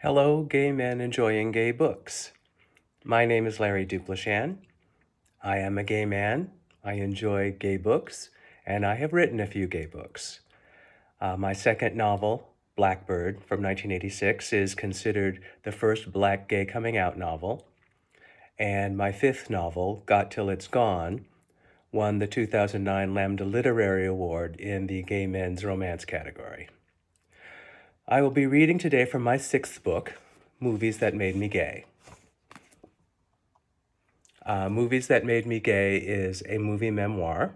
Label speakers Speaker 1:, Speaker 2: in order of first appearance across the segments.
Speaker 1: Hello, gay men enjoying gay books. My name is Larry Duplechan. I am a gay man. I enjoy gay books, and I have written a few gay books. My second novel, Blackbird, from 1986, is considered the first black gay coming out novel. And my fifth novel, Got Till It's Gone, won the 2009 Lambda Literary Award in the Gay Men's Romance category. I will be reading today from my sixth book, Movies That Made Me Gay. Movies That Made Me Gay is a movie memoir,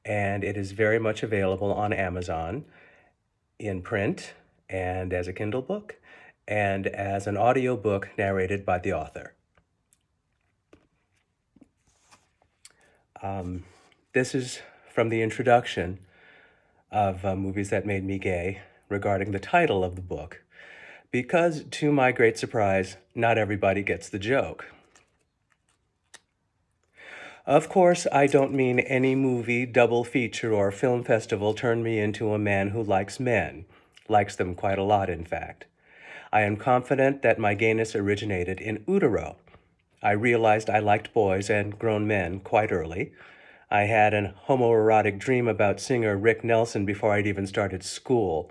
Speaker 1: and it is very much available on Amazon in print and as a Kindle book and as an audiobook narrated by the author. This is from the introduction of Movies That Made Me Gay regarding the title of the book, because to my great surprise, not everybody gets the joke. Of course, I don't mean any movie, double feature, or film festival turned me into a man who likes men. Likes them quite a lot, in fact. I am confident that my gayness originated in utero. I realized I liked boys and grown men quite early. I had an homoerotic dream about singer Rick Nelson before I'd even started school.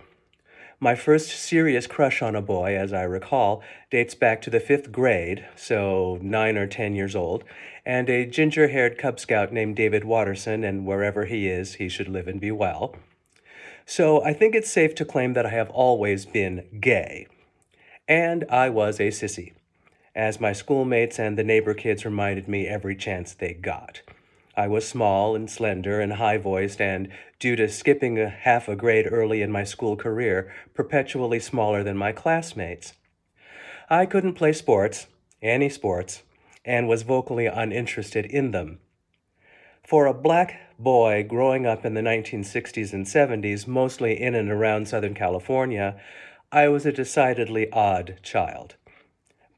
Speaker 1: My first serious crush on a boy, as I recall, dates back to the 5th grade, so 9 or 10 years old, and a ginger-haired Cub Scout named David Watterson, and wherever he is, he should live and be well. So I think it's safe to claim that I have always been gay. And I was a sissy, as my schoolmates and the neighbor kids reminded me every chance they got. I was small and slender and high-voiced, and due to skipping half a grade early in my school career, perpetually smaller than my classmates. I couldn't play sports, any sports, and was vocally uninterested in them. For a black boy growing up in the 1960s and 70s, mostly in and around Southern California, I was a decidedly odd child.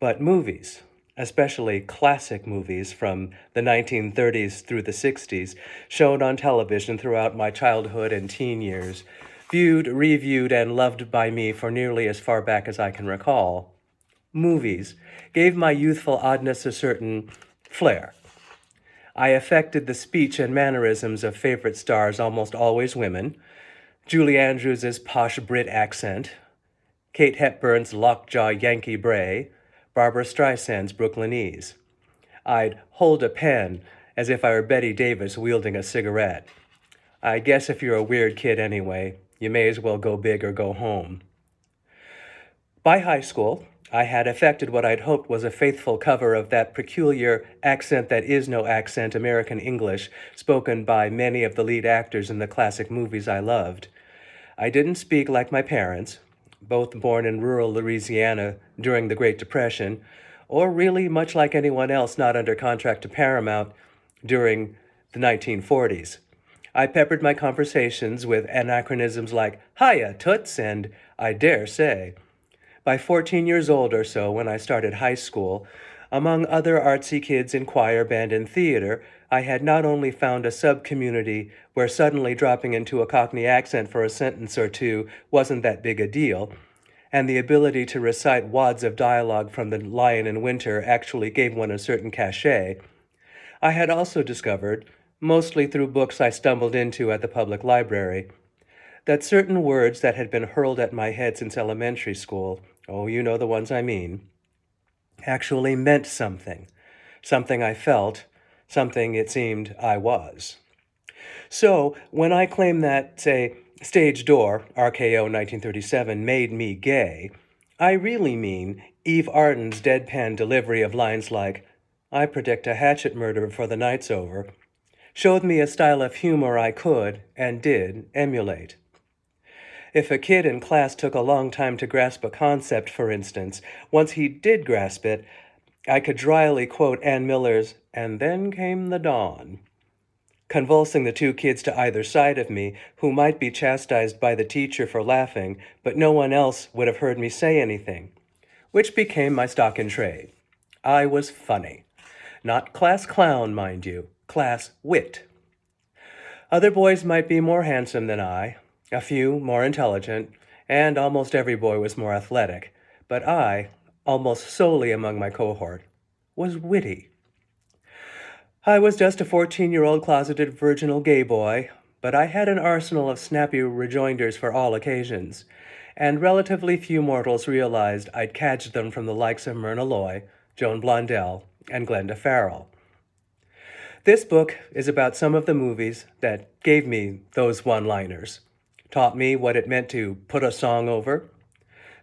Speaker 1: But movies, especially classic movies from the 1930s through the 60s, shown on television throughout my childhood and teen years, viewed, reviewed, and loved by me for nearly as far back as I can recall. Movies gave my youthful oddness a certain flair. I affected the speech and mannerisms of favorite stars, almost always women, Julie Andrews' posh Brit accent, Kate Hepburn's lockjaw Yankee bray, Barbra Streisand's Brooklynese. I'd hold a pen as if I were Betty Davis wielding a cigarette. I guess if you're a weird kid anyway, you may as well go big or go home. By high school, I had affected what I'd hoped was a faithful cover of that peculiar accent that is no accent, American English, spoken by many of the lead actors in the classic movies I loved. I didn't speak like my parents, both born in rural Louisiana during the Great Depression, or really much like anyone else not under contract to Paramount during the 1940s. I peppered my conversations with anachronisms like, "Hiya, Toots," and "I dare say." By 14 years old or so, when I started high school, among other artsy kids in choir, band, and theater, I had not only found a sub-community where suddenly dropping into a Cockney accent for a sentence or two wasn't that big a deal, and the ability to recite wads of dialogue from The Lion in Winter actually gave one a certain cachet, I had also discovered, mostly through books I stumbled into at the public library, that certain words that had been hurled at my head since elementary school, oh, you know the ones I mean, actually meant something. Something I felt, something it seemed I was. So, when I claim that, say, Stage Door, RKO 1937, made me gay, I really mean Eve Arden's deadpan delivery of lines like, "I predict a hatchet murder before the night's over," showed me a style of humor I could, and did, emulate. If a kid in class took a long time to grasp a concept, for instance, once he did grasp it, I could dryly quote Ann Miller's "And Then Came the Dawn," convulsing the two kids to either side of me who might be chastised by the teacher for laughing, but no one else would have heard me say anything, which became my stock in trade. I was funny. Not class clown, mind you, class wit. Other boys might be more handsome than I, a few more intelligent, and almost every boy was more athletic, but I, almost solely among my cohort, was witty. I was just a 14-year-old closeted virginal gay boy, but I had an arsenal of snappy rejoinders for all occasions, and relatively few mortals realized I'd cadged them from the likes of Myrna Loy, Joan Blondell, and Glenda Farrell. This book is about some of the movies that gave me those one-liners, taught me what it meant to put a song over,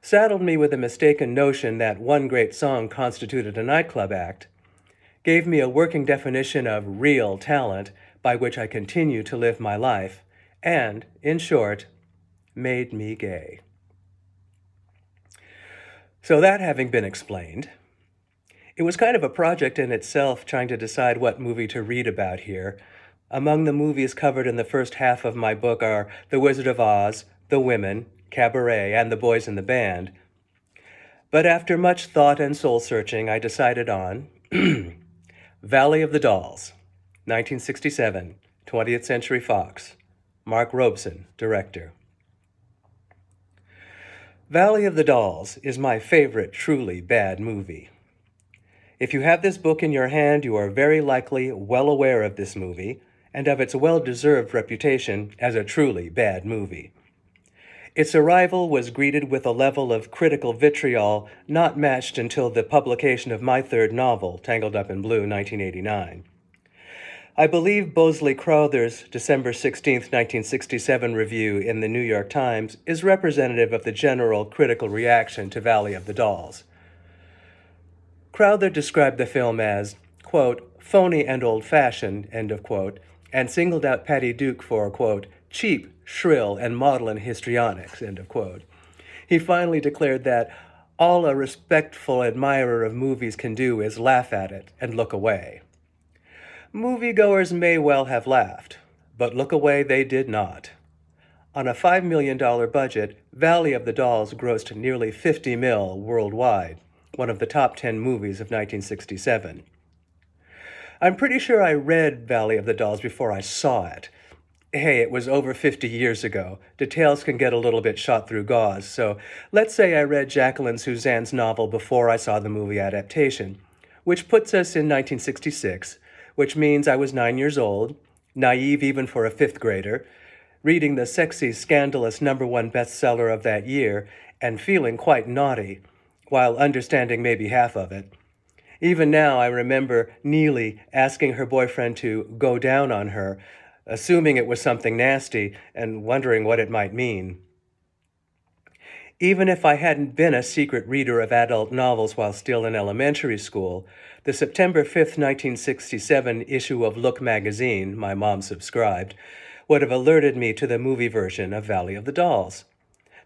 Speaker 1: saddled me with a mistaken notion that one great song constituted a nightclub act, gave me a working definition of real talent by which I continue to live my life, and, in short, made me gay. So that having been explained, it was kind of a project in itself trying to decide what movie to read about here. Among the movies covered in the first half of my book are The Wizard of Oz, The Women, Cabaret, and The Boys in the Band. But after much thought and soul-searching, I decided on Valley of the Dolls, 1967, 20th Century Fox. Mark Robeson, director. Valley of the Dolls is my favorite truly bad movie. If you have this book in your hand, you are very likely well aware of this movie and of its well-deserved reputation as a truly bad movie. Its arrival was greeted with a level of critical vitriol not matched until the publication of my third novel, Tangled Up in Blue, 1989. I believe Bosley Crowther's December 16, 1967 review in the New York Times is representative of the general critical reaction to Valley of the Dolls. Crowther described the film as, quote, phony and old-fashioned, end of quote, and singled out Patty Duke for, quote, cheap, shrill, and maudlin histrionics, end of quote. He finally declared that all a respectful admirer of movies can do is laugh at it and look away. Moviegoers may well have laughed, but look away they did not. On a $5 million budget, Valley of the Dolls grossed nearly $50 million worldwide, one of the top 10 movies of 1967. I'm pretty sure I read Valley of the Dolls before I saw it. Hey, it was over 50 years ago. Details can get a little bit shot through gauze, so let's say I read Jacqueline Suzanne's novel before I saw the movie adaptation, which puts us in 1966, which means I was 9 years old, naive even for a fifth grader, reading the sexy, scandalous #1 bestseller of that year, and feeling quite naughty, while understanding maybe half of it. Even now, I remember Neely asking her boyfriend to go down on her, assuming it was something nasty and wondering what it might mean. Even if I hadn't been a secret reader of adult novels while still in elementary school, the September 5th, 1967 issue of Look magazine, my mom subscribed, would have alerted me to the movie version of Valley of the Dolls.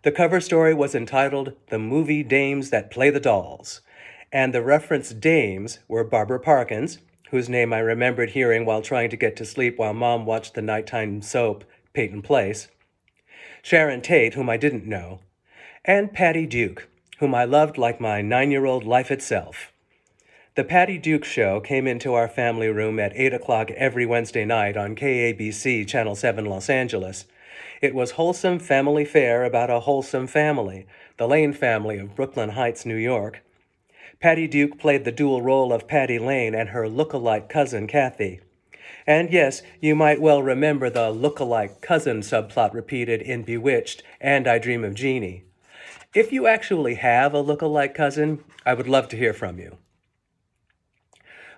Speaker 1: The cover story was entitled The Movie Dames That Play the Dolls, and the referenced dames were Barbara Parkins, whose name I remembered hearing while trying to get to sleep while Mom watched the nighttime soap Peyton Place, Sharon Tate, whom I didn't know, and Patty Duke, whom I loved like my 9-year-old life itself. The Patty Duke Show came into our family room at 8 o'clock every Wednesday night on KABC Channel 7 Los Angeles. It was wholesome family fare about a wholesome family, the Lane family of Brooklyn Heights, New York. Patty Duke played the dual role of Patty Lane and her look-alike cousin, Kathy. And yes, you might well remember the look-alike cousin subplot repeated in Bewitched and I Dream of Jeannie. If you actually have a look-alike cousin, I would love to hear from you.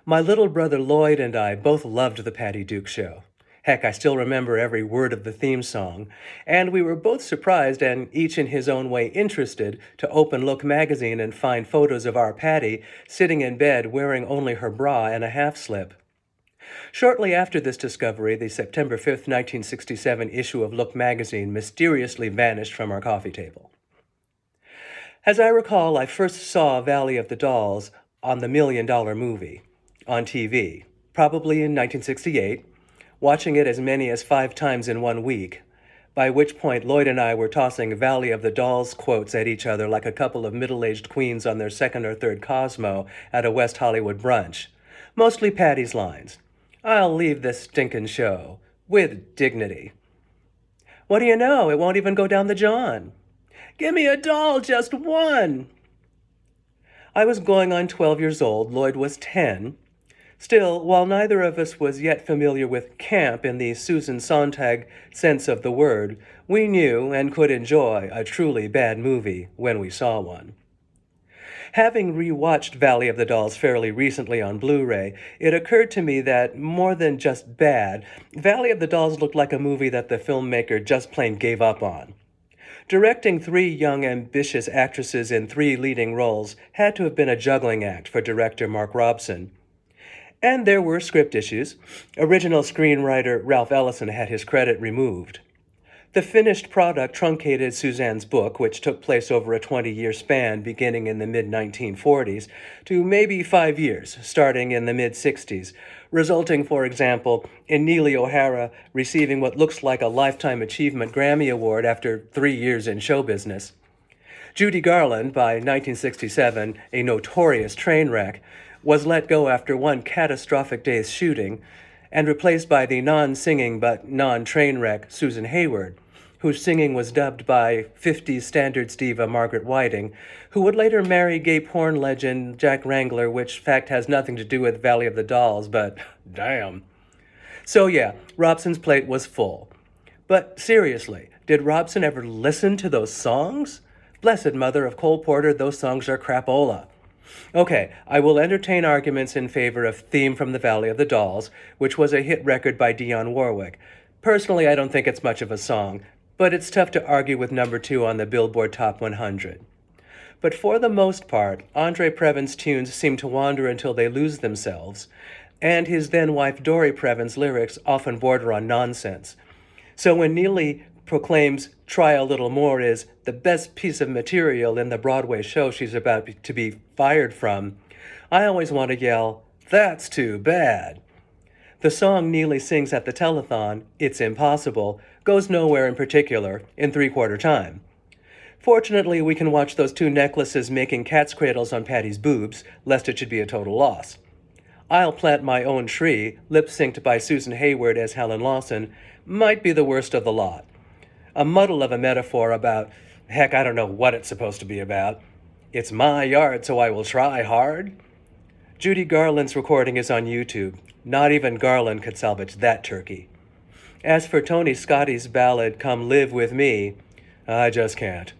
Speaker 1: My little brother Lloyd and I both loved the Patty Duke Show. Heck, I still remember every word of the theme song, and we were both surprised and each in his own way interested to open Look magazine and find photos of our Patty sitting in bed wearing only her bra and a half-slip. Shortly after this discovery, the September 5th, 1967 issue of Look magazine mysteriously vanished from our coffee table. As I recall, I first saw Valley of the Dolls on the $1 Million Movie on TV, probably in 1968, watching it as many as 5 times in 1 week, by which point Lloyd and I were tossing Valley of the Dolls quotes at each other like a couple of middle-aged queens on their second or third Cosmo at a West Hollywood brunch. Mostly Patty's lines. I'll leave this stinkin' show with dignity. What do you know? It won't even go down the John. Give me a doll, just one. I was going on 12 years old, Lloyd was 10. Still, while neither of us was yet familiar with camp in the Susan Sontag sense of the word, we knew and could enjoy a truly bad movie when we saw one. Having rewatched Valley of the Dolls fairly recently on Blu-ray, it occurred to me that, more than just bad, Valley of the Dolls looked like a movie that the filmmaker just plain gave up on. Directing three young, ambitious actresses in three leading roles had to have been a juggling act for director Mark Robson. And there were script issues. Original screenwriter Ralph Ellison had his credit removed. The finished product truncated Suzanne's book, which took place over a 20-year span beginning in the mid-1940s, to maybe 5 years, starting in the mid-60s, resulting, for example, in Neely O'Hara receiving what looks like a Lifetime Achievement Grammy Award after 3 years in show business. Judy Garland, by 1967 a notorious train wreck, was let go after one catastrophic day's shooting, and replaced by the non-singing but non-train wreck Susan Hayward, whose singing was dubbed by 50s standards diva Margaret Whiting, who would later marry gay porn legend Jack Wrangler, which fact has nothing to do with Valley of the Dolls, but damn. So yeah, Robson's plate was full. But seriously, did Robson ever listen to those songs? Blessed mother of Cole Porter, those songs are crapola. Okay, I will entertain arguments in favor of Theme from the Valley of the Dolls, which was a hit record by Dionne Warwick. Personally, I don't think it's much of a song, but it's tough to argue with number 2 on the Billboard Top 100. But for the most part, Andre Previn's tunes seem to wander until they lose themselves, and his then-wife Dory Previn's lyrics often border on nonsense. So when Neely proclaims Try a Little More is the best piece of material in the Broadway show she's about to be fired from, I always want to yell, "That's too bad." The song Neely sings at the telethon, It's Impossible, goes nowhere in particular in three-quarter time. Fortunately, we can watch those two necklaces making cat's cradles on Patty's boobs, lest it should be a total loss. I'll Plant My Own Tree, lip-synced by Susan Hayward as Helen Lawson, might be the worst of the lot. A muddle of a metaphor about, heck, I don't know what it's supposed to be about. It's my yard, so I will try hard. Judy Garland's recording is on YouTube. Not even Garland could salvage that turkey. As for Tony Scotty's ballad, Come Live With Me, I just can't.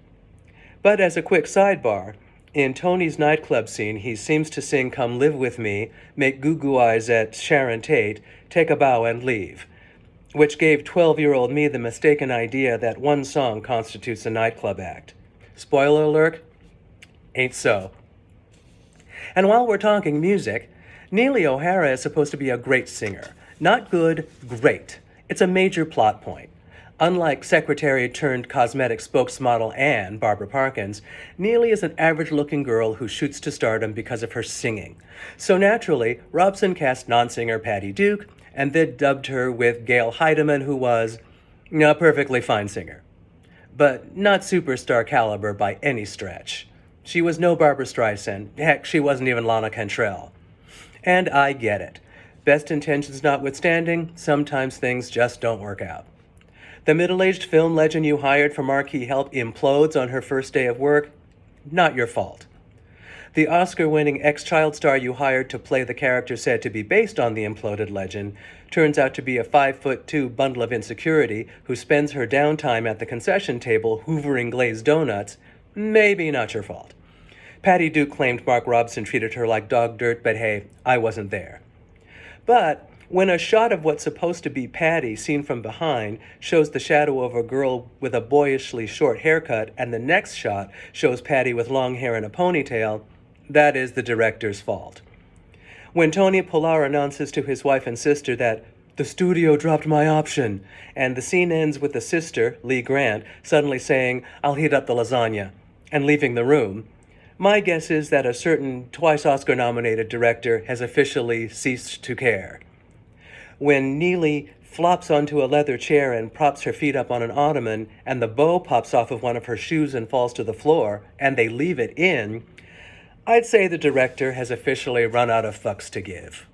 Speaker 1: But as a quick sidebar, in Tony's nightclub scene, he seems to sing Come Live With Me, make goo-goo eyes at Sharon Tate, take a bow and leave, which gave 12-year-old me the mistaken idea that one song constitutes a nightclub act. Spoiler alert, ain't so. And while we're talking music, Neely O'Hara is supposed to be a great singer. Not good, great. It's a major plot point. Unlike secretary-turned-cosmetic spokesmodel Anne, Barbara Parkins, Neely is an average-looking girl who shoots to stardom because of her singing. So naturally, Robson cast non-singer Patty Duke, and then dubbed her with Gail Heidemann, who was a perfectly fine singer. But not superstar caliber by any stretch. She was no Barbra Streisand. Heck, she wasn't even Lana Cantrell. And I get it. Best intentions notwithstanding, sometimes things just don't work out. The middle-aged film legend you hired for marquee help implodes on her first day of work. Not your fault. The Oscar-winning ex-child star you hired to play the character said to be based on the imploded legend turns out to be a 5'2" bundle of insecurity who spends her downtime at the concession table hoovering glazed donuts. Maybe not your fault. Patty Duke claimed Mark Robson treated her like dog dirt, but hey, I wasn't there. But when a shot of what's supposed to be Patty seen from behind shows the shadow of a girl with a boyishly short haircut and the next shot shows Patty with long hair and a ponytail, that is the director's fault. When Tony Polar announces to his wife and sister that the studio dropped my option, and the scene ends with the sister, Lee Grant, suddenly saying, I'll heat up the lasagna, and leaving the room, my guess is that a certain twice Oscar-nominated director has officially ceased to care. When Neely flops onto a leather chair and props her feet up on an ottoman, and the bow pops off of one of her shoes and falls to the floor, and they leave it in, I'd say the director has officially run out of fucks to give.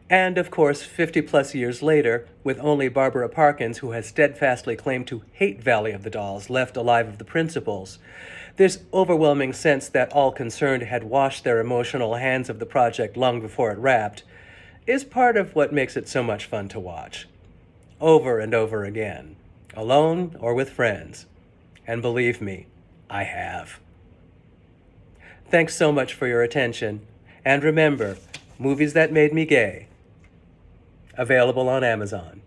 Speaker 1: And, of course, 50-plus years later, with only Barbara Parkins, who has steadfastly claimed to hate Valley of the Dolls, left alive of the principals, This overwhelming sense that all concerned had washed their emotional hands of the project long before it wrapped is part of what makes it so much fun to watch. Over and over again, alone or with friends. And believe me, I have. Thanks so much for your attention. And remember, Movies That Made Me Gay. Available on Amazon.